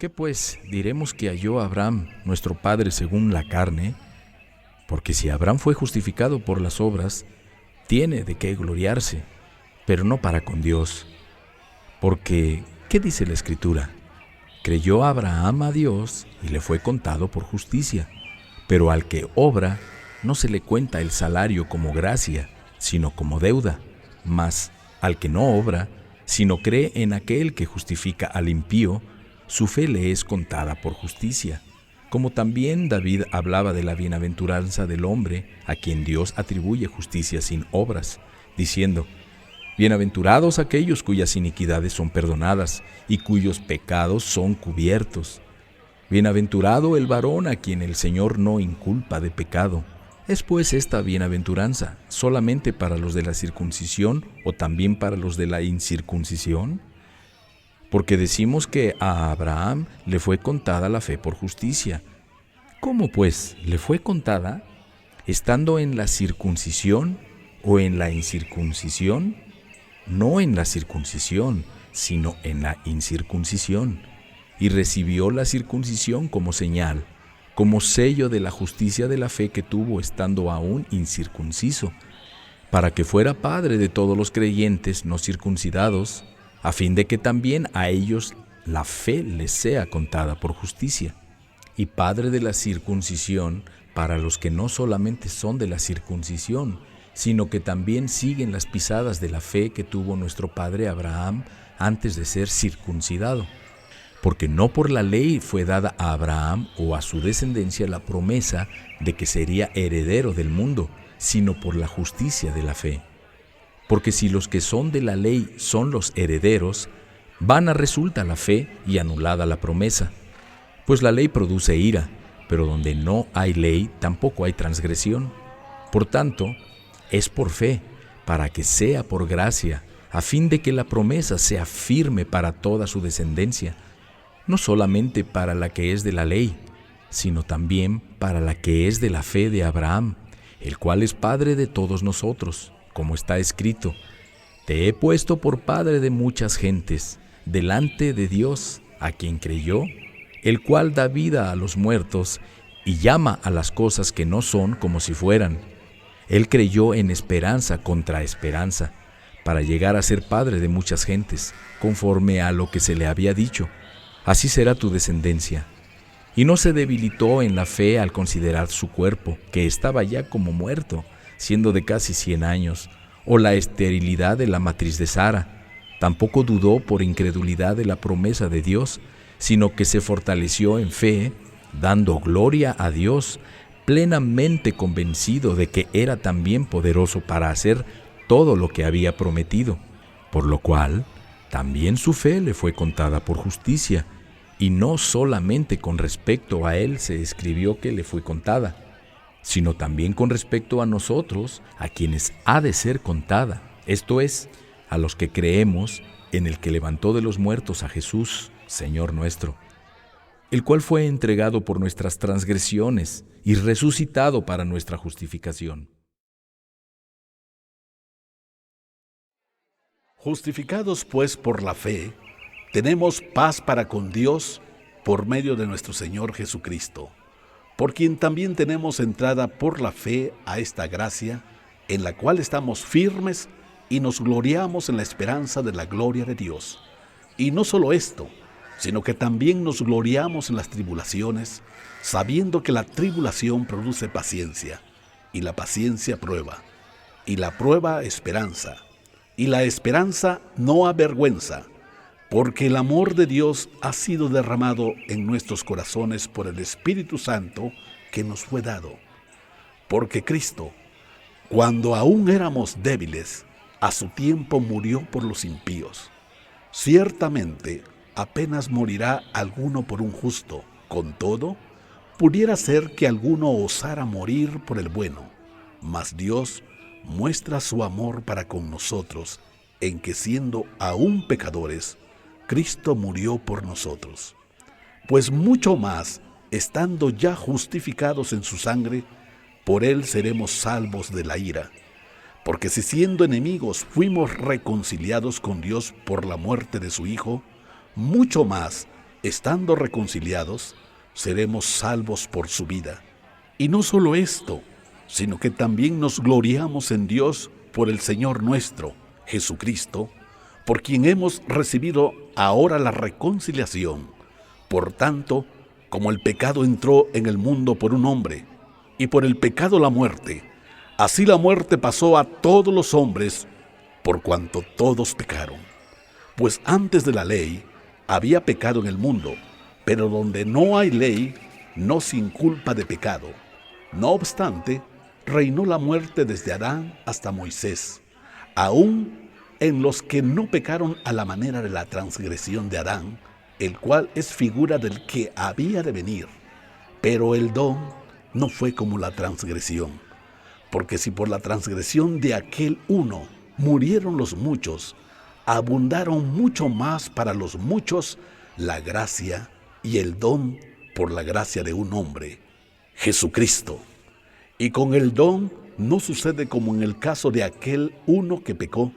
¿Qué pues diremos que halló Abraham, nuestro padre según la carne? Porque si Abraham fue justificado por las obras, tiene de qué gloriarse, pero no para con Dios. Porque, ¿qué dice la Escritura? Creyó Abraham a Dios y le fue contado por justicia. Pero al que obra, no se le cuenta el salario como gracia, sino como deuda. Mas al que no obra, sino cree en aquel que justifica al impío, su fe le es contada por justicia. Como también David hablaba de la bienaventuranza del hombre a quien Dios atribuye justicia sin obras, diciendo: bienaventurados aquellos cuyas iniquidades son perdonadas y cuyos pecados son cubiertos. Bienaventurado el varón a quien el Señor no inculpa de pecado. ¿Es pues esta bienaventuranza solamente para los de la circuncisión o también para los de la incircuncisión? Porque decimos que a Abraham le fue contada la fe por justicia. ¿Cómo pues le fue contada? ¿Estando en la circuncisión o en la incircuncisión? No en la circuncisión, sino en la incircuncisión. Y recibió la circuncisión como señal, como sello de la justicia de la fe que tuvo estando aún incircunciso, para que fuera padre de todos los creyentes no circuncidados, a fin de que también a ellos la fe les sea contada por justicia, y padre de la circuncisión para los que no solamente son de la circuncisión, sino que también siguen las pisadas de la fe que tuvo nuestro padre Abraham antes de ser circuncidado. Porque no por la ley fue dada a Abraham o a su descendencia la promesa de que sería heredero del mundo, sino por la justicia de la fe. Porque si los que son de la ley son los herederos, vana resulta la fe y anulada la promesa. Pues la ley produce ira, pero donde no hay ley tampoco hay transgresión. Por tanto, es por fe, para que sea por gracia, a fin de que la promesa sea firme para toda su descendencia, no solamente para la que es de la ley, sino también para la que es de la fe de Abraham, el cual es padre de todos nosotros, como está escrito: te he puesto por padre de muchas gentes, delante de Dios, a quien creyó, el cual da vida a los muertos y llama a las cosas que no son como si fueran. Él creyó en esperanza contra esperanza, para llegar a ser padre de muchas gentes, conforme a lo que se le había dicho: así será tu descendencia. Y no se debilitó en la fe al considerar su cuerpo, que estaba ya como muerto, siendo de casi 100 años, o la esterilidad de la matriz de Sara. Tampoco dudó por incredulidad de la promesa de Dios, sino que se fortaleció en fe, dando gloria a Dios, plenamente convencido de que era también poderoso para hacer todo lo que había prometido, por lo cual también su fe le fue contada por justicia, y no solamente con respecto a él se escribió que le fue contada, sino también con respecto a nosotros, a quienes ha de ser contada, esto es, a los que creemos en el que levantó de los muertos a Jesús, Señor nuestro, el cual fue entregado por nuestras transgresiones y resucitado para nuestra justificación. Justificados pues por la fe, tenemos paz para con Dios por medio de nuestro Señor Jesucristo, por quien también tenemos entrada por la fe a esta gracia, en la cual estamos firmes y nos gloriamos en la esperanza de la gloria de Dios. Y no solo esto, sino que también nos gloriamos en las tribulaciones, sabiendo que la tribulación produce paciencia, y la paciencia prueba, y la prueba esperanza, y la esperanza no avergüenza, porque el amor de Dios ha sido derramado en nuestros corazones por el Espíritu Santo que nos fue dado. Porque Cristo, cuando aún éramos débiles, a su tiempo murió por los impíos. Ciertamente, apenas morirá alguno por un justo. Con todo, pudiera ser que alguno osara morir por el bueno. Mas Dios muestra su amor para con nosotros, en que siendo aún pecadores, Cristo murió por nosotros. Pues mucho más, estando ya justificados en su sangre, por él seremos salvos de la ira. Porque si siendo enemigos fuimos reconciliados con Dios por la muerte de su Hijo, mucho más, estando reconciliados, seremos salvos por su vida. Y no solo esto, sino que también nos gloriamos en Dios por el Señor nuestro, Jesucristo, por quien hemos recibido ahora la reconciliación. Por tanto, como el pecado entró en el mundo por un hombre, y por el pecado la muerte, así la muerte pasó a todos los hombres, por cuanto todos pecaron. Pues antes de la ley había pecado en el mundo, pero donde no hay ley, no sin culpa de pecado. No obstante, reinó la muerte desde Adán hasta Moisés, aún en los que no pecaron a la manera de la transgresión de Adán, el cual es figura del que había de venir. Pero el don no fue como la transgresión, porque si por la transgresión de aquel uno murieron los muchos, abundaron mucho más para los muchos la gracia y el don por la gracia de un hombre, Jesucristo. Y con el don no sucede como en el caso de aquel uno que pecó,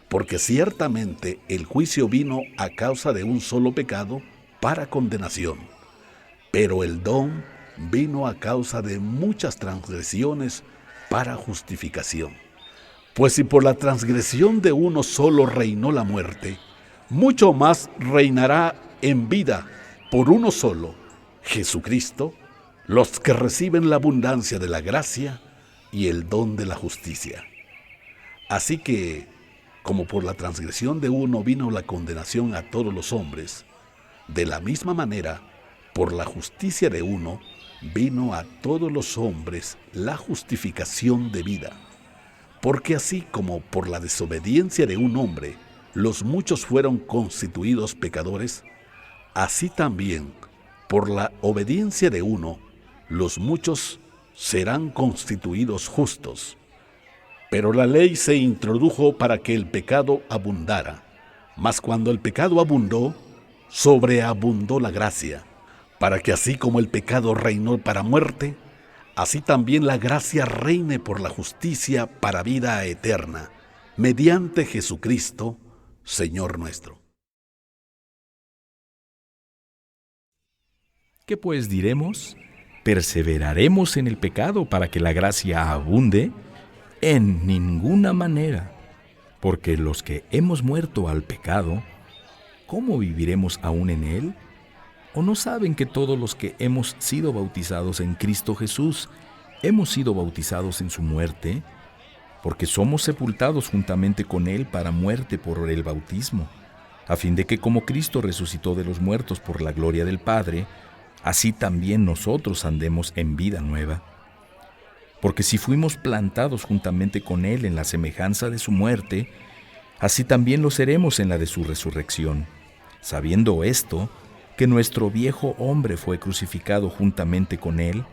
porque ciertamente el juicio vino a causa de un solo pecado para condenación, pero el don vino a causa de muchas transgresiones para justificación. Pues si por la transgresión de uno solo reinó la muerte, mucho más reinará en vida por uno solo, Jesucristo, los que reciben la abundancia de la gracia y el don de la justicia. Así que, como por la transgresión de uno vino la condenación a todos los hombres, de la misma manera, por la justicia de uno, vino a todos los hombres la justificación de vida. Porque así como por la desobediencia de un hombre, los muchos fueron constituidos pecadores, así también, por la obediencia de uno, los muchos serán constituidos justos. Pero la ley se introdujo para que el pecado abundara. Mas cuando el pecado abundó, sobreabundó la gracia, para que así como el pecado reinó para muerte, así también la gracia reine por la justicia para vida eterna, mediante Jesucristo, Señor nuestro. ¿Qué pues diremos? ¿Perseveraremos en el pecado para que la gracia abunde? En ninguna manera, porque los que hemos muerto al pecado, ¿cómo viviremos aún en él? ¿O no saben que todos los que hemos sido bautizados en Cristo Jesús, hemos sido bautizados en su muerte? Porque somos sepultados juntamente con él para muerte por el bautismo, a fin de que como Cristo resucitó de los muertos por la gloria del Padre, así también nosotros andemos en vida nueva. Porque si fuimos plantados juntamente con él en la semejanza de su muerte, así también lo seremos en la de su resurrección, sabiendo esto, que nuestro viejo hombre fue crucificado juntamente con él,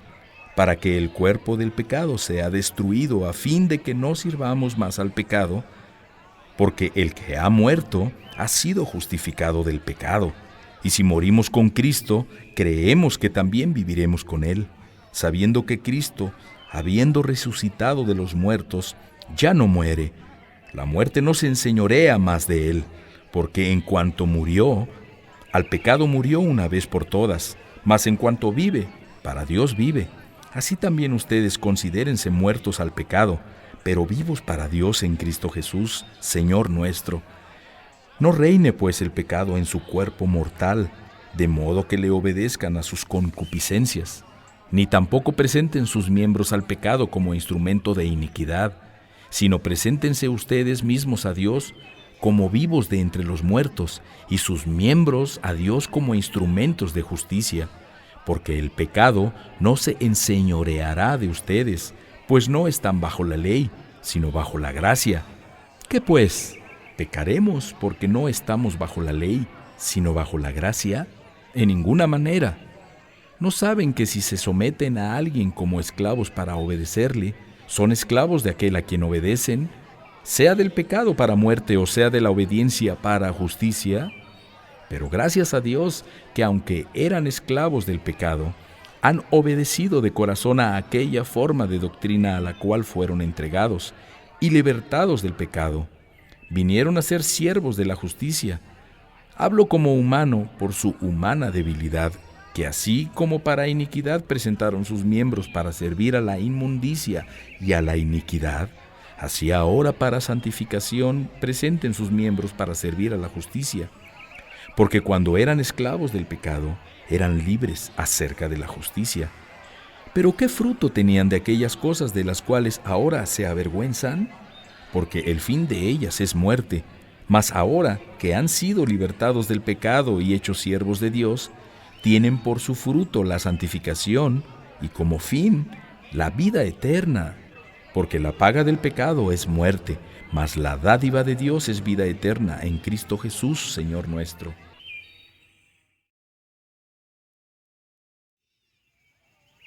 para que el cuerpo del pecado sea destruido, a fin de que no sirvamos más al pecado, porque el que ha muerto ha sido justificado del pecado. Y si morimos con Cristo, creemos que también viviremos con él, sabiendo que Cristo, habiendo resucitado de los muertos, ya no muere. La muerte no se enseñorea más de él, porque en cuanto murió, al pecado murió una vez por todas, mas en cuanto vive, para Dios vive. Así también ustedes considérense muertos al pecado, pero vivos para Dios en Cristo Jesús, Señor nuestro. No reine pues el pecado en su cuerpo mortal, de modo que le obedezcan a sus concupiscencias, ni tampoco presenten sus miembros al pecado como instrumento de iniquidad, sino preséntense ustedes mismos a Dios como vivos de entre los muertos, y sus miembros a Dios como instrumentos de justicia, porque el pecado no se enseñoreará de ustedes, pues no están bajo la ley, sino bajo la gracia. ¿Qué pues? ¿Pecaremos porque no estamos bajo la ley, sino bajo la gracia? En ninguna manera. ¿No saben que si se someten a alguien como esclavos para obedecerle, son esclavos de aquel a quien obedecen, sea del pecado para muerte o sea de la obediencia para justicia? Pero gracias a Dios que aunque eran esclavos del pecado, han obedecido de corazón a aquella forma de doctrina a la cual fueron entregados, y libertados del pecado, vinieron a ser siervos de la justicia. Hablo como humano por su humana debilidad, que así como para iniquidad presentaron sus miembros para servir a la inmundicia y a la iniquidad, así ahora para santificación presenten sus miembros para servir a la justicia. Porque cuando eran esclavos del pecado, eran libres acerca de la justicia. Pero ¿qué fruto tenían de aquellas cosas de las cuales ahora se avergüenzan? Porque el fin de ellas es muerte. Mas ahora que han sido libertados del pecado y hechos siervos de Dios, tienen por su fruto la santificación y como fin la vida eterna. Porque la paga del pecado es muerte, mas la dádiva de Dios es vida eterna en Cristo Jesús, Señor nuestro.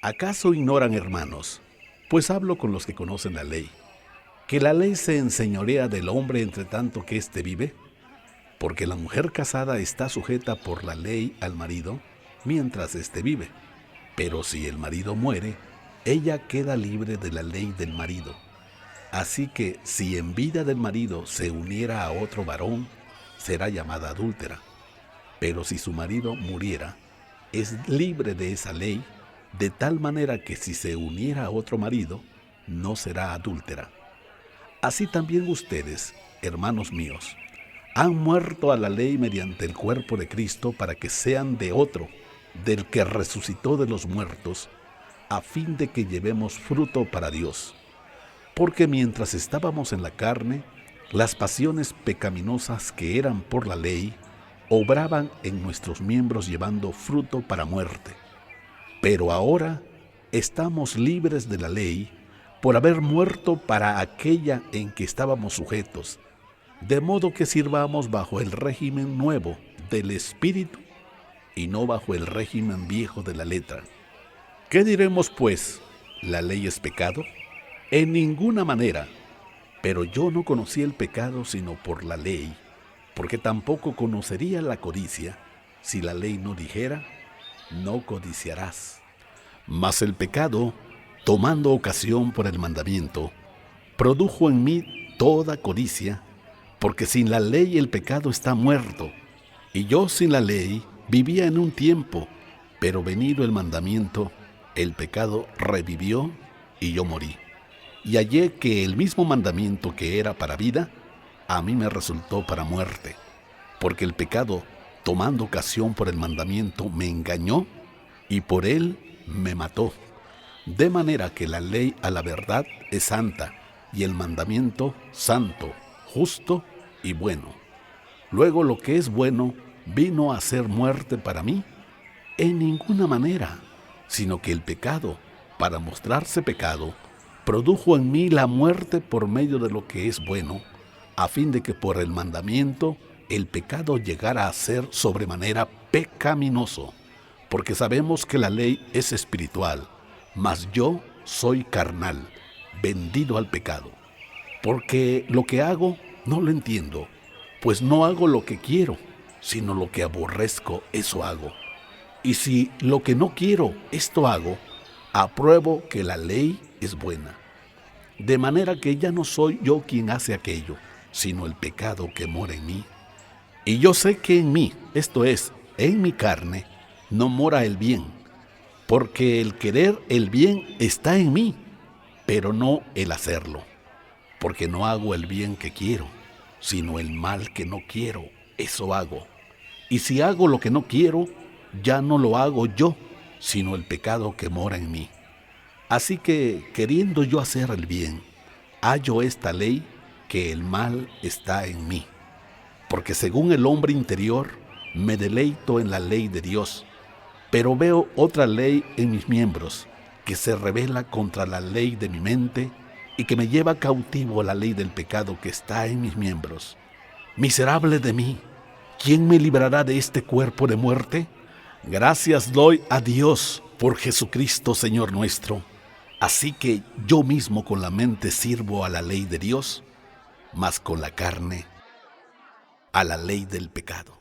¿Acaso ignoran, hermanos? Pues hablo con los que conocen la ley, que la ley se enseñorea del hombre entre tanto que éste vive, porque la mujer casada está sujeta por la ley al marido mientras éste vive. Pero si el marido muere, ella queda libre de la ley del marido. Así que si en vida del marido se uniera a otro varón, será llamada adúltera. Pero si su marido muriera, es libre de esa ley, de tal manera que si se uniera a otro marido, no será adúltera. Así también ustedes, hermanos míos, han muerto a la ley mediante el cuerpo de Cristo para que sean de otro, del que resucitó de los muertos, a fin de que llevemos fruto para Dios. Porque mientras estábamos en la carne, las pasiones pecaminosas que eran por la ley, obraban en nuestros miembros llevando fruto para muerte. Pero ahora estamos libres de la ley por haber muerto para aquella en que estábamos sujetos, de modo que sirvamos bajo el régimen nuevo del Espíritu y no bajo el régimen viejo de la letra. ¿Qué diremos pues? ¿La ley es pecado? En ninguna manera. Pero yo no conocí el pecado sino por la ley, porque tampoco conocería la codicia si la ley no dijera: no codiciarás. Mas el pecado, tomando ocasión por el mandamiento, produjo en mí toda codicia, porque sin la ley el pecado está muerto, y yo sin la ley vivía en un tiempo, pero venido el mandamiento, el pecado revivió y yo morí. Y hallé que el mismo mandamiento que era para vida, a mí me resultó para muerte, porque el pecado, tomando ocasión por el mandamiento, me engañó y por él me mató. De manera que la ley a la verdad es santa y el mandamiento santo, justo y bueno. Luego lo que es bueno vino a ser muerte para mí en ninguna manera, sino que el pecado, para mostrarse pecado, produjo en mí la muerte por medio de lo que es bueno, a fin de que por el mandamiento el pecado llegara a ser sobremanera pecaminoso, porque sabemos que la ley es espiritual, mas yo soy carnal, vendido al pecado. Porque lo que hago no lo entiendo, pues no hago lo que quiero, sino lo que aborrezco, eso hago. Y si lo que no quiero, esto hago, apruebo que la ley es buena. De manera que ya no soy yo quien hace aquello, sino el pecado que mora en mí. Y yo sé que en mí, esto es, en mi carne, no mora el bien, porque el querer el bien está en mí, pero no el hacerlo. Porque no hago el bien que quiero, sino el mal que no quiero, eso hago. Y si hago lo que no quiero, ya no lo hago yo, sino el pecado que mora en mí. Así que, queriendo yo hacer el bien, hallo esta ley, que el mal está en mí. Porque según el hombre interior, me deleito en la ley de Dios, pero veo otra ley en mis miembros, que se rebela contra la ley de mi mente y que me lleva cautivo a la ley del pecado que está en mis miembros. Miserable de mí, ¿quién me librará de este cuerpo de muerte? Gracias doy a Dios por Jesucristo, Señor nuestro. Así que yo mismo con la mente sirvo a la ley de Dios, mas con la carne a la ley del pecado.